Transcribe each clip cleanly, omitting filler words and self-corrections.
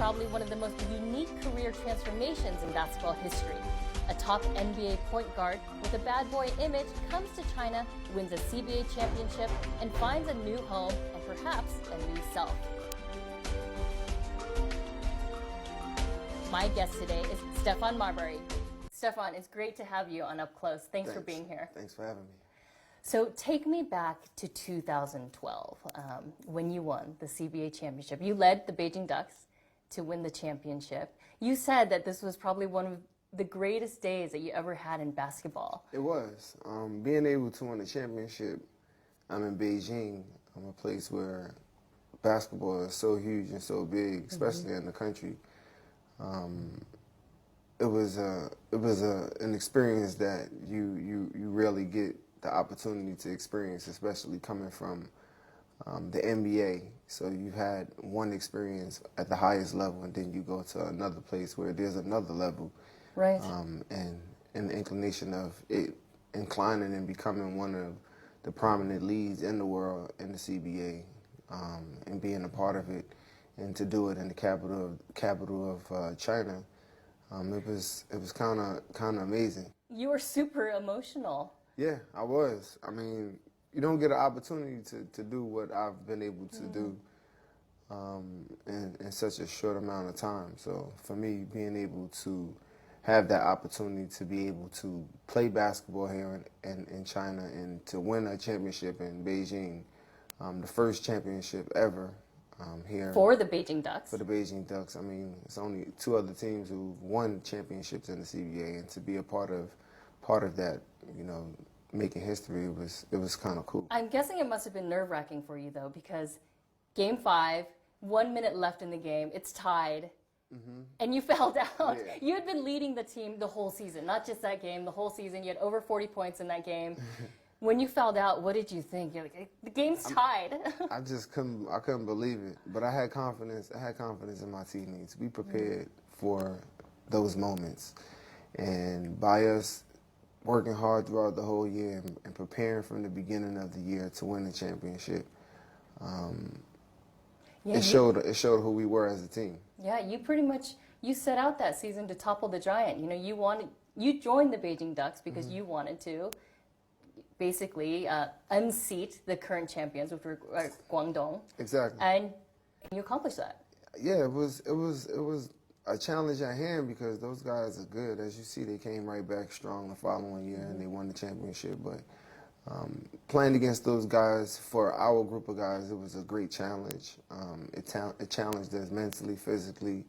probably one of the most unique career transformations in basketball history. A top NBA point guard with a bad boy image comes to China, wins a CBA championship, and finds a new home and perhaps a new self. My guest today is Stephon Marbury. Stephon, it's great to have you on Up Close. Thanks for being here. Thanks for having me. So take me back to 2012 when you won the CBA championship. You led the Beijing Ducks to win the championship. You said that this was probably one of the greatest days that you ever had in basketball. It was. Being able to win a championship, I'm in Beijing, a place where basketball is so huge and so big, especially in the country. It was an experience that you rarely get the opportunity to experience, especially coming from the NBA. So you've had one experience at the highest level, and then you go to another place where there's another level. Right. And the inclination of it inclining and becoming one of the prominent leads in the world in the CBA, and being a part of it, and to do it in the capital of China, it was kind of amazing. You were super emotional. Yeah, I was. I mean, you don't get an opportunity to do what I've been able to do in such a short amount of time. So for me, being able to have that opportunity to be able to play basketball here in China and to win a championship in Beijing, the first championship ever here. For the Beijing Ducks. For the Beijing Ducks. I mean, it's only two other teams who've won championships in the CBA, and to be a part of that, you know, making history, it was kind of cool. I'm guessing it must have been nerve-wracking for you, though, because Game 5, 1 minute left in the game, it's tied. And you fouled out. Yeah. You had been leading the team the whole season, not just that game, the whole season. You had over 40 points in that game. When you fouled out, what did you think? You're like, the game's tied. I couldn't believe it. But I had confidence. I had confidence in my teammates. We prepared for those moments. And by us working hard throughout the whole year and preparing from the beginning of the year to win the championship, it showed who we were as a team. Yeah, you set out that season to topple the giant. You know, you joined the Beijing Ducks because you wanted to basically unseat the current champions, which were Guangdong. Exactly. And you accomplished that. Yeah, it was a challenge at hand because those guys are good. As you see, they came right back strong the following year and they won the championship. But playing against those guys, for our group of guys, it was a great challenge. It challenged us mentally, physically,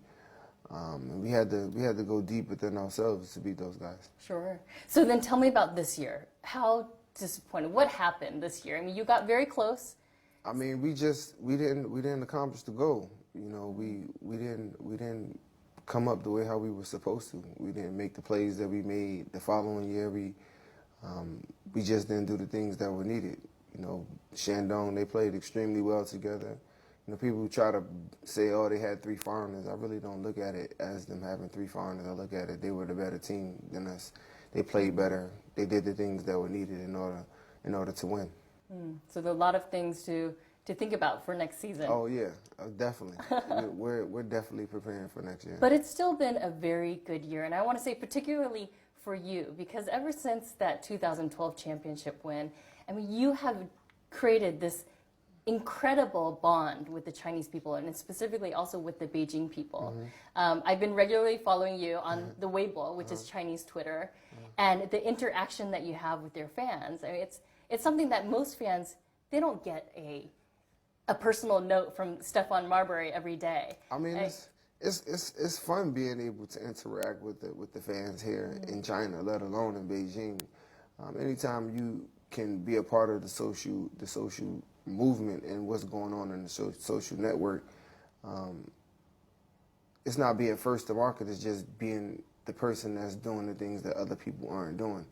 and we had to go deep within ourselves to beat those guys. Sure. So then tell me about this year. How disappointed? What happened this year? I mean, you got very close. I mean, we didn't accomplish the goal. You know, we didn't come up the way how we were supposed to. We didn't make the plays that we made the following year. We just didn't do the things that were needed. You know, Shandong, they played extremely well together. You know, people who try to say, oh, they had 3 foreigners, I really don't look at it as them having 3 foreigners. I look at it, they were the better team than us. They played better. They did the things that were needed in order to win. So there are a lot of things to think about for next season. Oh yeah, definitely. we're definitely preparing for next year. But it's still been a very good year, and I want to say particularly for you, because ever since that 2012 championship win, I mean, you have created this incredible bond with the Chinese people, and specifically also with the Beijing people. I've been regularly following you on the Weibo, which is Chinese Twitter, and the interaction that you have with your fans. I mean, it's something that most fans, they don't get a personal note from Stephon Marbury every day. I mean, it's fun being able to interact with the fans here in China, let alone in Beijing. Anytime you can be a part of the social movement and what's going on in the social network, it's not being first to market, it's just being the person that's doing the things that other people aren't doing.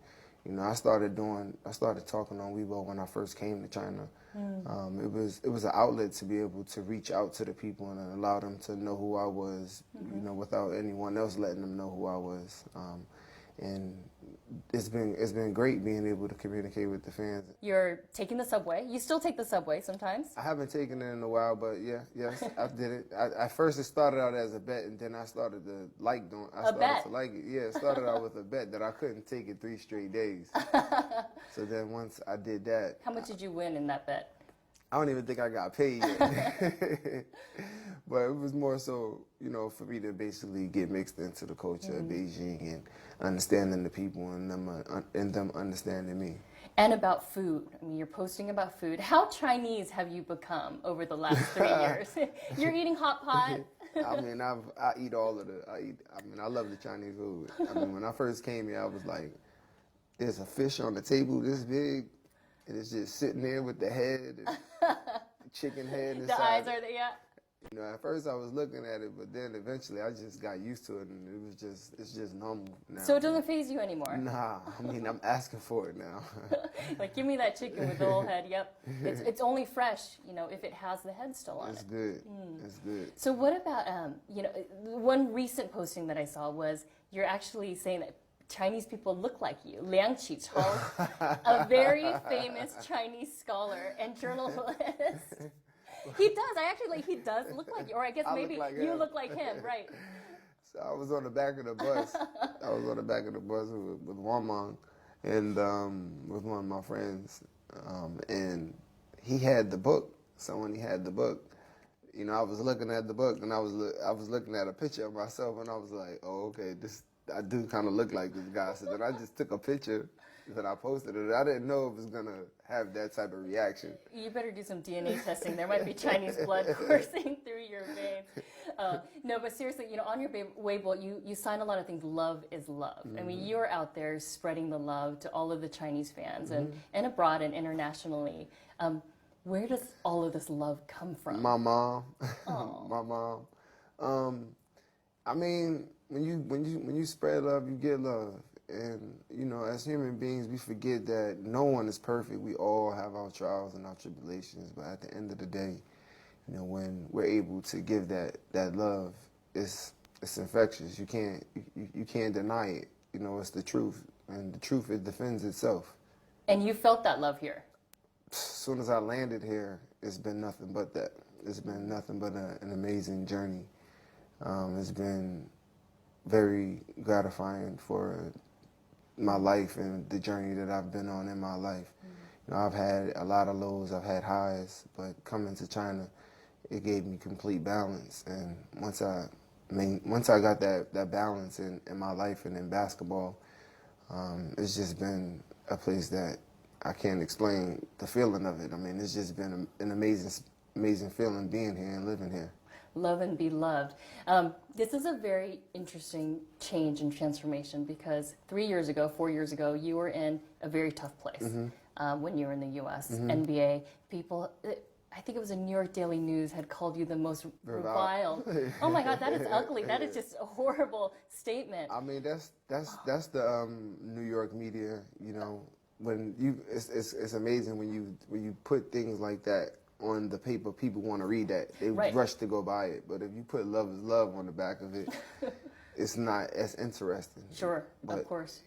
You know, I started talking on Weibo when I first came to China. It was an outlet to be able to reach out to the people and allow them to know who I was, you know, without anyone else letting them know who I was. And it's been great being able to communicate with the fans. You're taking the subway. You still take the subway sometimes? I haven't taken it in a while, but yes, I did it. At first, it started out as a bet, and then I started to like doing. I started to like it. Yeah, it started out with a bet that I couldn't take it 3 straight days. So then once I did that, How much did you win in that bet? I don't even think I got paid yet. But it was more so, for me to basically get mixed into the culture of Beijing and understanding the people and them understanding me. And about food. I mean, you're posting about food. How Chinese have you become over the last 3 years? You're eating hot pot. I mean, I eat all of I love the Chinese food. I mean, when I first came here, I was like, there's a fish on the table this big, and it's just sitting there with the head and the chicken head inside. The eyes are there, yeah. At first I was looking at it, but then eventually I just got used to it, and it's just normal now. So it doesn't faze you anymore? Nah, I mean, I'm asking for it now. Like, give me that chicken with the whole head, yep. It's only fresh, if it has the head still on It's it. good. It's good. So what about, one recent posting that I saw was you're actually saying that Chinese people look like you. Liang Qichao, a very famous Chinese scholar and journalist. He does. He does look like you. Or I guess maybe you look like him, right? So I was on the back of the bus. With Wamang and with one of my friends. And he had the book. So when he had the book, I was looking at the book, and I was looking at a picture of myself, and I was like, oh, okay, I do kind of look like this guy. So then I just took a picture that I posted it. I didn't know if it was going to have that type of reaction. You better do some DNA testing. There might be Chinese blood coursing through your veins. No, but seriously, on your Weibo, you sign a lot of things. Love is love. I mean, you're out there spreading the love to all of the Chinese fans and abroad and internationally. Where does all of this love come from? My mom. My mom. I mean, when you spread love, you get love. And, as human beings, we forget that no one is perfect. We all have our trials and our tribulations. But at the end of the day, when we're able to give that love, it's infectious. You can't deny it. It's the truth. And the truth, it defends itself. And you felt that love here? As soon as I landed here, it's been nothing but that. It's been nothing but an amazing journey. It's been very gratifying for my life and the journey that I've been on in my life. I've had a lot of lows, I've had highs, but coming to China, it gave me complete balance. And once I got that balance in my life and in basketball, it's just been a place that I can't explain the feeling of it. I mean, it's just been an amazing feeling being here and living here. Love and be loved. This is a very interesting change and transformation because 4 years ago, you were in a very tough place when you were in the U.S. NBA. People, I think it was a New York Daily News, had called you the most reviled. Oh my God, that is ugly. That is just a horrible statement. I mean, that's the New York media. It's amazing when you put things like that on the paper, people want to read that. They rush to go buy it. But if you put love is love on the back of it, it's not as interesting. Sure, of course.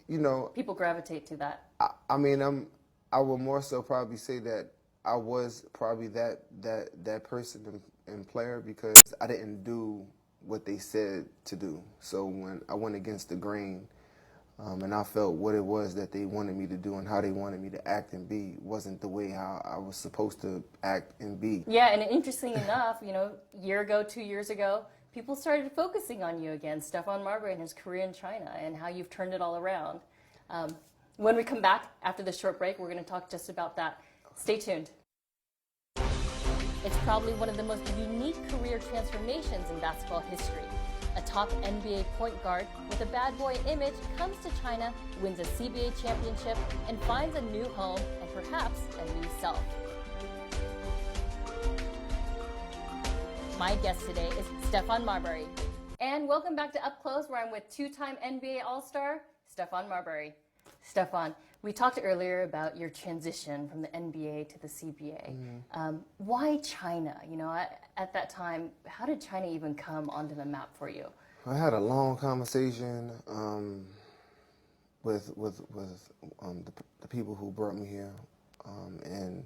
People gravitate to that. I would more so probably say that I was probably that person and player because I didn't do what they said to do. So when I went against the grain, and I felt what it was that they wanted me to do and how they wanted me to act and be wasn't the way how I was supposed to act and be. Yeah, and interestingly enough, year ago, 2 years ago, people started focusing on you again, Stephon Marbury and his career in China and how you've turned it all around. When we come back after this short break, we're going to talk just about that. Stay tuned. It's probably one of the most unique career transformations in basketball history. A top NBA point guard with a bad boy image comes to China, wins a CBA championship, and finds a new home and perhaps a new self. My guest today is Stephon Marbury. And welcome back to Up Close, where I'm with two-time NBA All-Star, Stephon Marbury. Stephon, we talked earlier about your transition from the NBA to the CBA. Why China? At that time, how did China even come onto the map for you? I had a long conversation the people who brought me here, and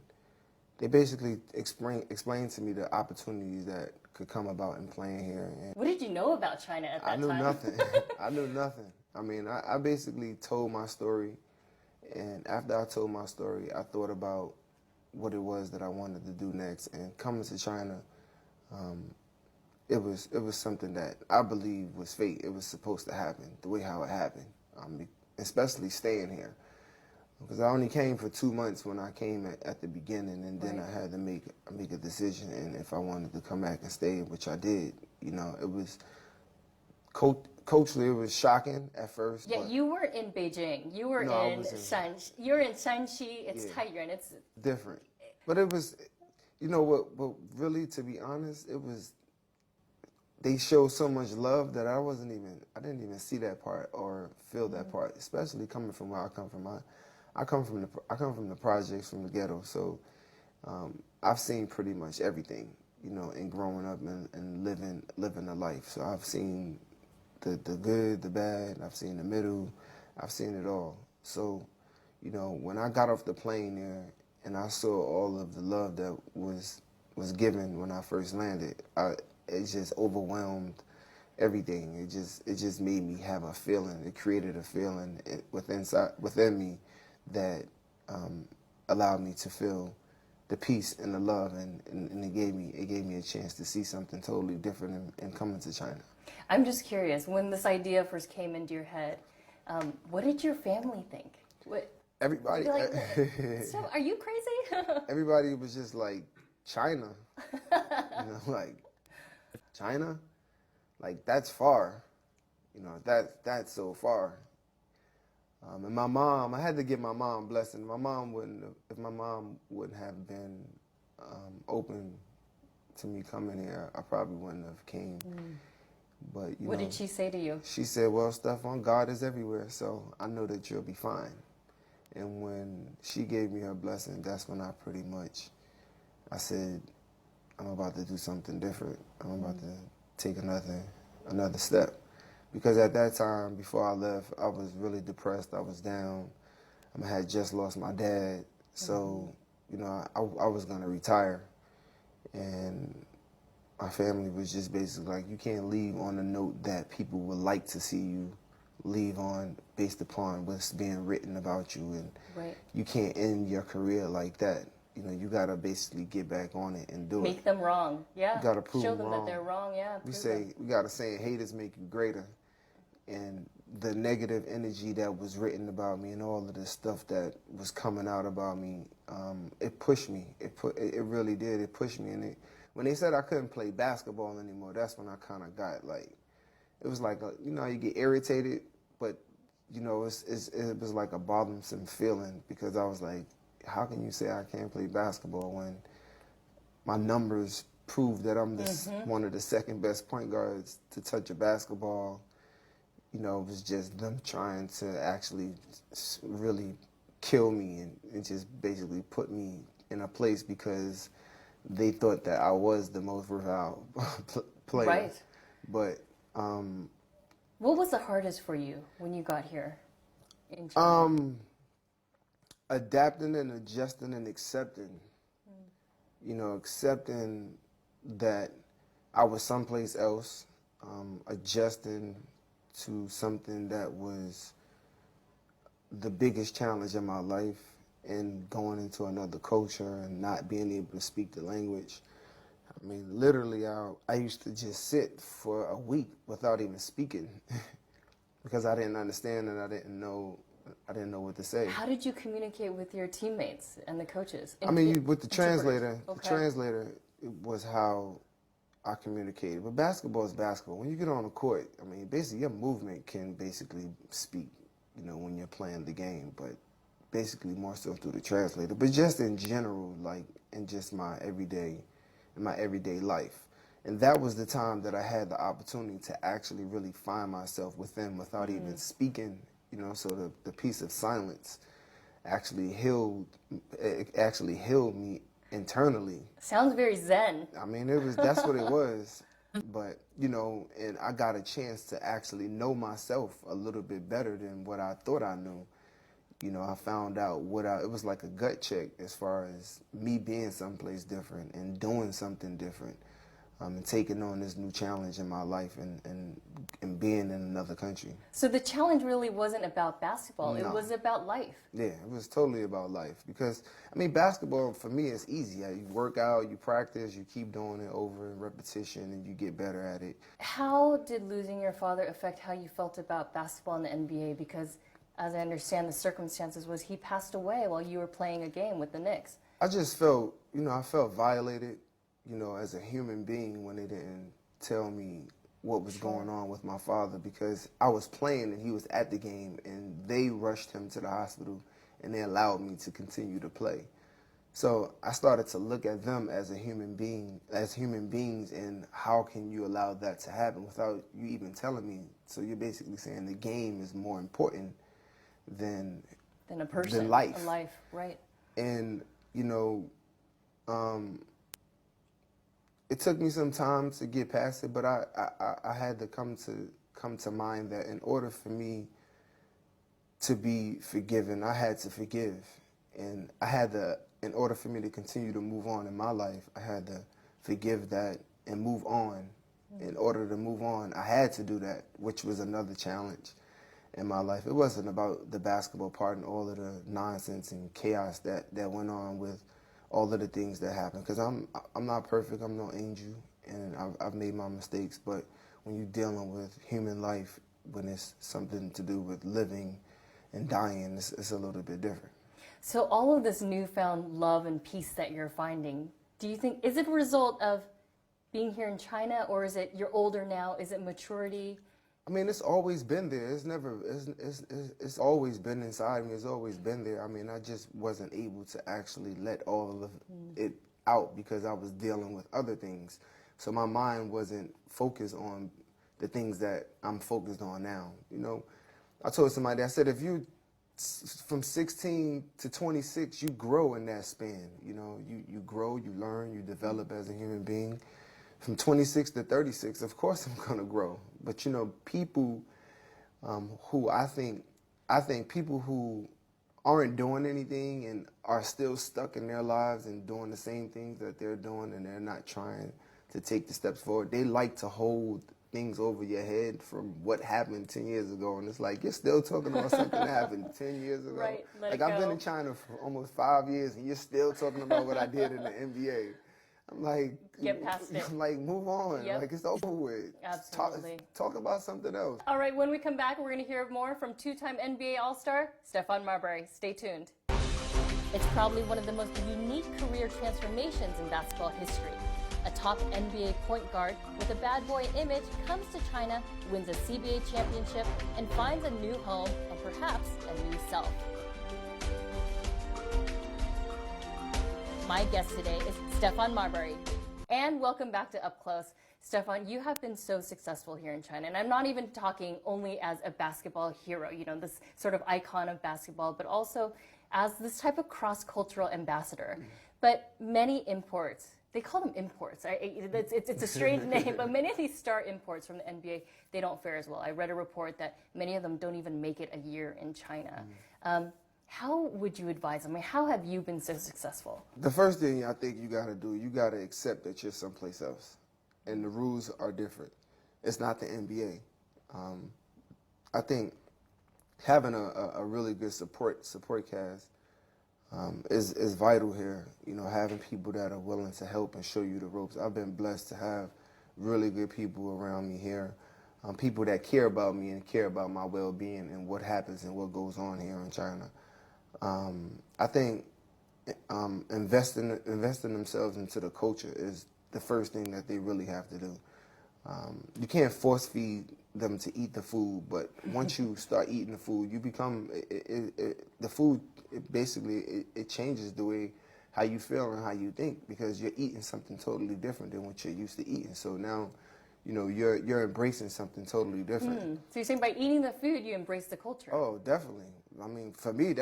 they basically explained to me the opportunities that could come about in playing here. And What did you know about China at that time? I knew nothing. I knew nothing. I mean, I basically told my story, and after I told my story, I thought about what it was that I wanted to do next. And coming to China, it was something that I believe was fate. It was supposed to happen the way how it happened, especially staying here. Because I only came for 2 months when I came at the beginning, and then I had to make a decision, and if I wanted to come back and stay, which I did. You know, it was coachly, it was shocking at first. Yeah, you were in Beijing. You were in Shanxi. You're in Shanxi. It's Taiyuan. It's different. But it was, you know what really, to be honest, it was, they showed so much love that I didn't even see that part or feel that part, especially coming from where I come from. I come from the projects, from the ghetto, so I've seen pretty much everything, you know, in growing up and living a life. So I've seen the good, the bad, I've seen the middle, I've seen it all. So, you know, when I got off the plane there and I saw all of the love that was given when I first landed, it just overwhelmed everything. It just made me have a feeling. It created a feeling within me that allowed me to feel the peace and the love, and it gave me a chance to see something totally different in coming to China. I'm just curious, when this idea first came into your head, what did your family think? Everybody, like, so, are you crazy? Everybody was just like, China, you know, like, China, like, that's far, you know, that's so far. And my mom, I had to give my mom blessing. If my mom wouldn't have been open to me coming here, I probably wouldn't have came. But what did she say to you? She said, "Well, Stephon, God is everywhere, so I know that you'll be fine." And when she gave me her blessing, that's when I I said, I'm about to do something different. I'm about to take another step. Because at that time, before I left, I was really depressed. I was down. I had just lost my dad. So, you know, I was going to retire. And my family was just basically like, you can't leave on a note that people would like to see you leave on based upon what's being written about you. And you can't end your career like that. You know, you got to basically get back on it and do it. Make them wrong. Yeah. You got to prove Show them wrong. that they're wrong. Yeah. We got a saying, haters make you greater. And the negative energy that was written about me and all of the stuff that was coming out about me, it pushed me. It really did. It pushed me. And when they said I couldn't play basketball anymore, that's when I kind of got like, it was like, you know, you get irritated, but, you know, it was like a bothersome feeling, because I was like, how can you say I can't play basketball when my numbers prove that I'm one of the second best point guards to touch a basketball? You know, it was just them trying to actually really kill me and just basically put me in a place because they thought that I was the most versatile player. Right. But what was the hardest for you when you got here in China? Adapting and adjusting and accepting. You know, accepting that I was someplace else, adjusting to something that was the biggest challenge in my life, and going into another culture and not being able to speak the language. I mean, literally, I used to just sit for a week without even speaking because I didn't understand and I didn't know what to say. How did you communicate with your teammates and the coaches? I mean, with the translator, the translator was how I communicated. But basketball is basketball. When you get on the court, I mean, basically your movement can basically speak, you know, when you're playing the game, but basically more so through the translator. But just in general, like in just my everyday life. And that was the time that I had the opportunity to actually really find myself within without even speaking, you know, so the piece of silence actually healed me internally. Sounds very zen. I mean, that's what it was. But, you know, and I got a chance to actually know myself a little bit better than what I thought I knew. You know, I found out it was like a gut check as far as me being someplace different and doing something different, and taking on this new challenge in my life and being in another country. So the challenge really wasn't about basketball. No. It was about life. Yeah, it was totally about life because, I mean, basketball for me is easy. You work out, you practice, you keep doing it over in repetition, and you get better at it. How did losing your father affect how you felt about basketball in the NBA? Because as I understand the circumstances was he passed away while you were playing a game with the Knicks. I just felt, you know, I felt violated, you know, as a human being when they didn't tell me what was going on with my father, because I was playing and he was at the game and they rushed him to the hospital and they allowed me to continue to play. So I started to look at them as a human being, as human beings, and how can you allow that to happen without you even telling me? So you're basically saying the game is more important than a person, than life. A life, right. And, you know, it took me some time to get past it, but I had to come to mind that in order for me to be forgiven, I had to forgive. And in order for me to continue to move on in my life, I had to forgive that and move on. In order to move on, I had to do that, which was another challenge in my life. It wasn't about the basketball part and all of the nonsense and chaos that went on with all of the things that happened. Because I'm not perfect, I'm no angel, and I've made my mistakes. But when you're dealing with human life, when it's something to do with living and dying, it's a little bit different. So all of this newfound love and peace that you're finding, do you think, is it a result of being here in China, or is it you're older now? Is it maturity? I mean, it's always been there. It's always been inside me. It's always been there. I mean, I just wasn't able to actually let all of it out because I was dealing with other things. So my mind wasn't focused on the things that I'm focused on now. You know, I told somebody, I said, if you from 16 to 26, you grow in that span. You know, you grow, you learn, you develop as a human being. From 26 to 36, of course I'm going to grow. But, you know, people who I think people who aren't doing anything and are still stuck in their lives and doing the same things that they're doing and they're not trying to take the steps forward, they like to hold things over your head from what happened 10 years ago. And it's like, you're still talking about something that happened 10 years ago. Right, like, I've been in China for almost 5 years and you're still talking about what I did in the NBA. I'm like, get past it. Like, move on. Yep. Like, it's over with. Absolutely. Talk about something else. All right, when we come back, we're going to hear more from two-time NBA All-Star Stephon Marbury. Stay tuned. It's probably one of the most unique career transformations in basketball history. A top NBA point guard with a bad boy image comes to China, wins a CBA championship, and finds a new home and perhaps a new self. My guest today is Stephon Marbury. And welcome back to Up Close. Stephon, you have been so successful here in China. And I'm not even talking only as a basketball hero, you know, this sort of icon of basketball, but also as this type of cross-cultural ambassador. But many imports, they call them imports. It's a strange name, but many of these star imports from the NBA, they don't fare as well. I read a report that many of them don't even make it a year in China. How would you advise them? I mean, how have you been so successful? The first thing I think you got to do, you got to accept that you're someplace else. And the rules are different. It's not the NBA. I think having a really good support cast is vital here. You know, having people that are willing to help and show you the ropes. I've been blessed to have really good people around me here. People that care about me and care about my well-being and what happens and what goes on here in China. I think investing themselves into the culture is the first thing that they really have to do. You can't force feed them to eat the food, but once you start eating the food, you become the food. It changes the way how you feel and how you think because you're eating something totally different than what you're used to eating. So now, you know, you're embracing something totally different. So you're saying by eating the food, you embrace the culture? Oh, definitely. I mean, for me,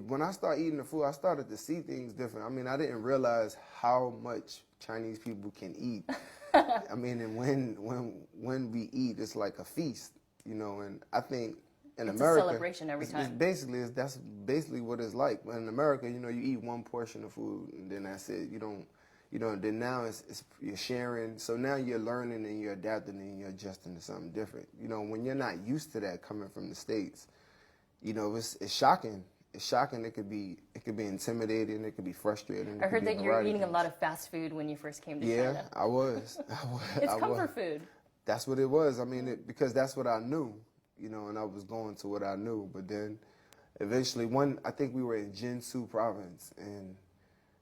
when I started eating the food, I started to see things different. I mean, I didn't realize how much Chinese people can eat I mean, and when we eat, it's like a feast, you know. And I think in It's America, a celebration every time. that's basically what it's like. But in America, you know, you eat one portion of food and then that's it. You don't, you know. Then now it's you're sharing. So now you're learning and you're adapting and you're adjusting to something different. You know, when you're not used to that coming from the States, you know, it's shocking. It's shocking. It could be intimidating. It could be frustrating. I heard that you were eating a lot of fast food when you first came to China. Yeah, I was. It's comfort food. That's what it was. I mean, because that's what I knew, you know, and I was going to what I knew. But then eventually, I think we were in Jiangsu province, and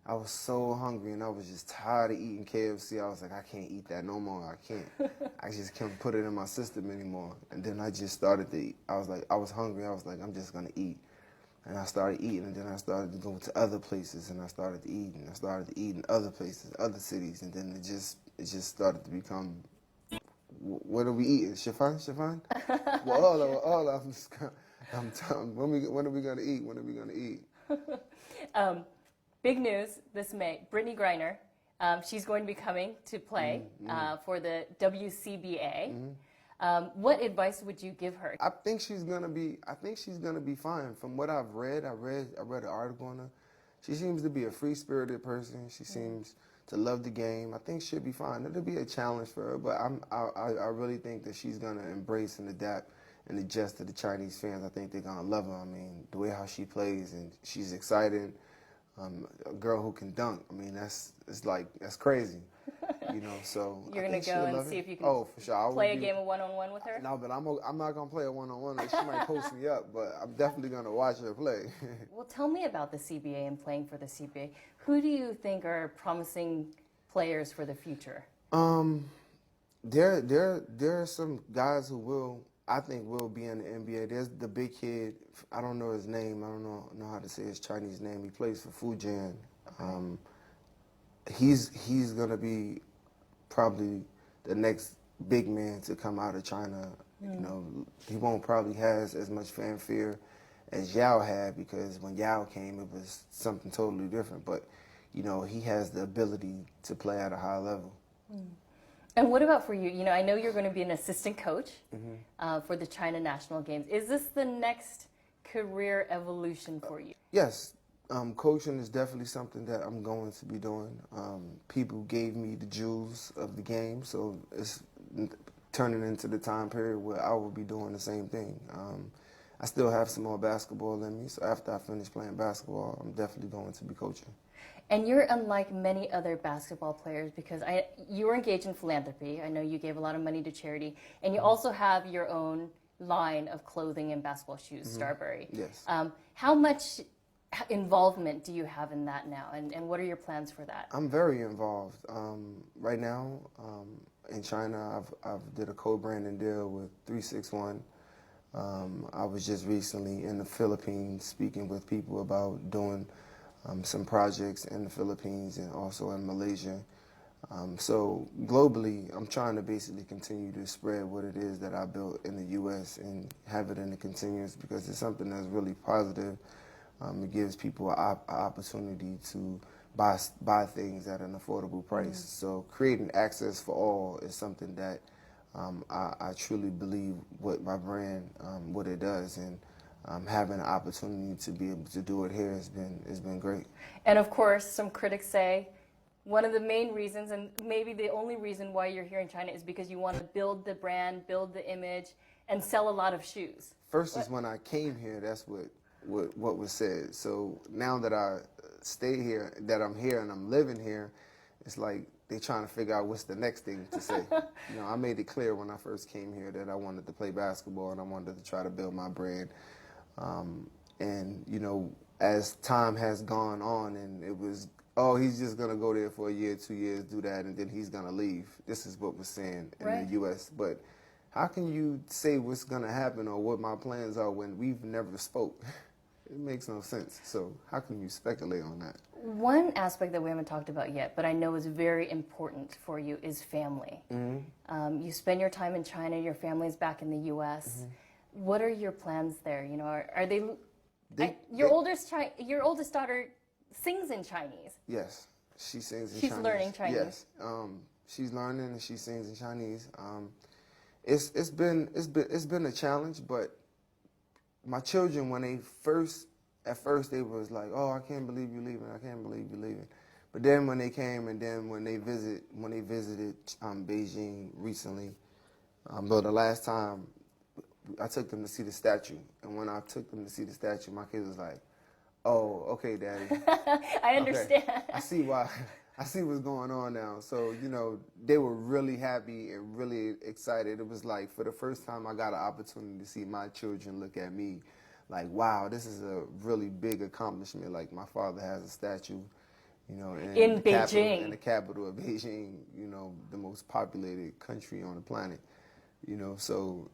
I was so hungry, and I was just tired of eating KFC. I was like, I can't eat that no more. I can't. I just can't put it in my system anymore. And then I just started to eat. I was like, I was hungry. I was like, I'm just going to eat. And I started eating, and then I started to go to other places, and I started to eat, and I started to eat in other places, other cities, and then it just started to become, what are we eating? Stephon? Well, all of them. I'm telling. When are we gonna eat? When are we gonna eat? Big news this May. Brittany Griner, she's going to be coming to play for the WCBA. What advice would you give her? I think she's gonna be fine. From what I've read, I read an article on her. She seems to be a free-spirited person. She seems to love the game. I think she'll be fine. It'll be a challenge for her, but I really think that she's gonna embrace and adapt and adjust to the Chinese fans. I think they're gonna love her. I mean, the way how she plays, and she's exciting. A girl who can dunk. I mean, that's crazy. You know, so You're gonna go and see if you can for sure. play a game of one-on-one with her? No, but I'm not gonna play a one-on-one. She might post me up, but I'm definitely gonna watch her play. Well, tell me about the CBA and playing for the CBA. Who do you think are promising players for the future? There are some guys who I think will be in the NBA. There's the big kid. I don't know his name. I don't know how to say his Chinese name. He plays for Fujian. He's gonna be probably the next big man to come out of China. You know, he won't probably has as much fanfare as Yao had, because when Yao came, it was something totally different. But you know, he has the ability to play at a high level. And what about for you? You know, I know you're going to be an assistant coach for the China national games. Is this the next career evolution for you? Yes. Coaching is definitely something that I'm going to be doing. People gave me the jewels of the game, so it's turning into the time period where I will be doing the same thing. I still have some more basketball in me, so after I finish playing basketball, I'm definitely going to be coaching. And you're unlike many other basketball players because you were engaged in philanthropy. I know you gave a lot of money to charity, and you also have your own line of clothing and basketball shoes, Starbury. Yes. How much involvement do you have in that now, and what are your plans for that? I'm very involved. Right now, in China, I've did a co-branding deal with 361. I was just recently in the Philippines speaking with people about doing some projects in the Philippines and also in Malaysia. So globally, I'm trying to basically continue to spread what it is that I built in the U.S. and have it in the continuous, because it's something that's really positive. It gives people an opportunity to buy things at an affordable price. So creating access for all is something that I truly believe what my brand, what it does, and having an opportunity to be able to do it here has been great. And of course, some critics say one of the main reasons, and maybe the only reason why you're here in China, is because you want to build the brand, build the image, and sell a lot of shoes. First is when I came here, that's what was said. So now that I stay here, that I'm here and I'm living here, it's like they're trying to figure out what's the next thing to say. You know, I made it clear when I first came here that I wanted to play basketball and I wanted to try to build my brand. And, you know, as time has gone on and it was, oh, he's just going to go there for a year, 2 years, do that, and then he's going to leave. This is what we're saying in the U.S. But how can you say what's going to happen or what my plans are when we've never spoke? It makes no sense. So how can you speculate on that? One aspect that we haven't talked about yet, but I know is very important for you, is family. You spend your time in China, your family's back in the U.S. What are your plans there? You know, are they your oldest daughter sings in Chinese. Yes, she sings in Chinese. She's learning Chinese. Yes. She's learning and she sings in Chinese. It's been a challenge, but my children, when at first they was like, oh, I can't believe you're leaving. I can't believe you're leaving. But then when they came and then when they visited Beijing recently, the last time I took them to see the statue, and when I took them to see the statue, my kids was like, oh, okay, Daddy. I understand. Okay. I see why. I see what's going on now. So, they were really happy and really excited. It was like, for the first time, I got an opportunity to see my children look at me like, wow, this is a really big accomplishment. Like, my father has a statue, in Beijing. In the capital of Beijing, the most populated country on the planet, so,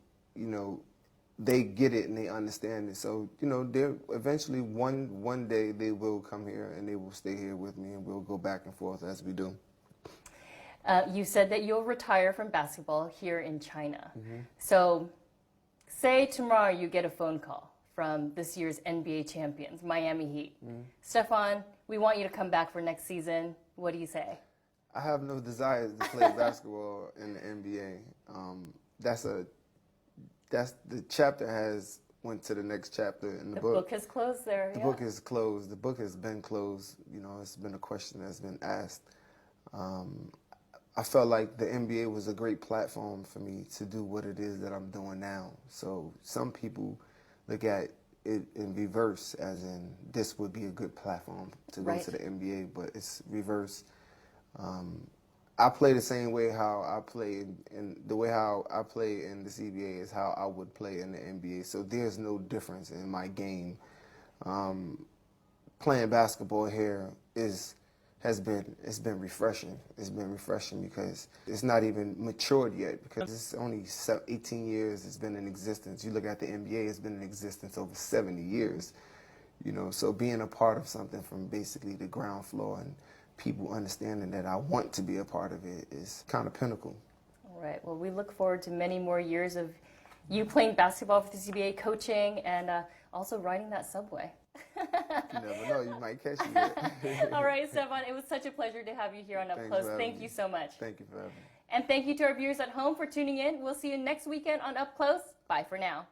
they get it and they understand it. So, they're eventually one day they will come here and they will stay here with me and we'll go back and forth as we do. You said that you'll retire from basketball here in China. Mm-hmm. So say tomorrow you get a phone call from this year's NBA champions, Miami Heat. Mm-hmm. Stephon, we want you to come back for next season. What do you say? I have no desire to play basketball in the NBA. The chapter has went to the next chapter in the book. The book is closed there. The book is closed. The book has been closed. It's been a question that's been asked. I felt like the NBA was a great platform for me to do what it is that I'm doing now. So some people look at it in reverse, as in this would be a good platform to go to the NBA, but it's reverse. I play the same way how I play, and the way how I play in the CBA is how I would play in the NBA. So there's no difference in my game. Playing basketball here has been refreshing. It's been refreshing because it's not even matured yet, because it's only 18 years it's been in existence. You look at the NBA, it's been in existence over 70 years. So being a part of something from basically the ground floor and people understanding that I want to be a part of it is kind of pinnacle. All right. Well, we look forward to many more years of you playing basketball for the CBA, coaching, and also riding that subway. You never know. You might catch me. All right, Stephon. It was such a pleasure to have you here on Up Close. Thank you so much. Thank you for having me. And thank you to our viewers at home for tuning in. We'll see you next weekend on Up Close. Bye for now.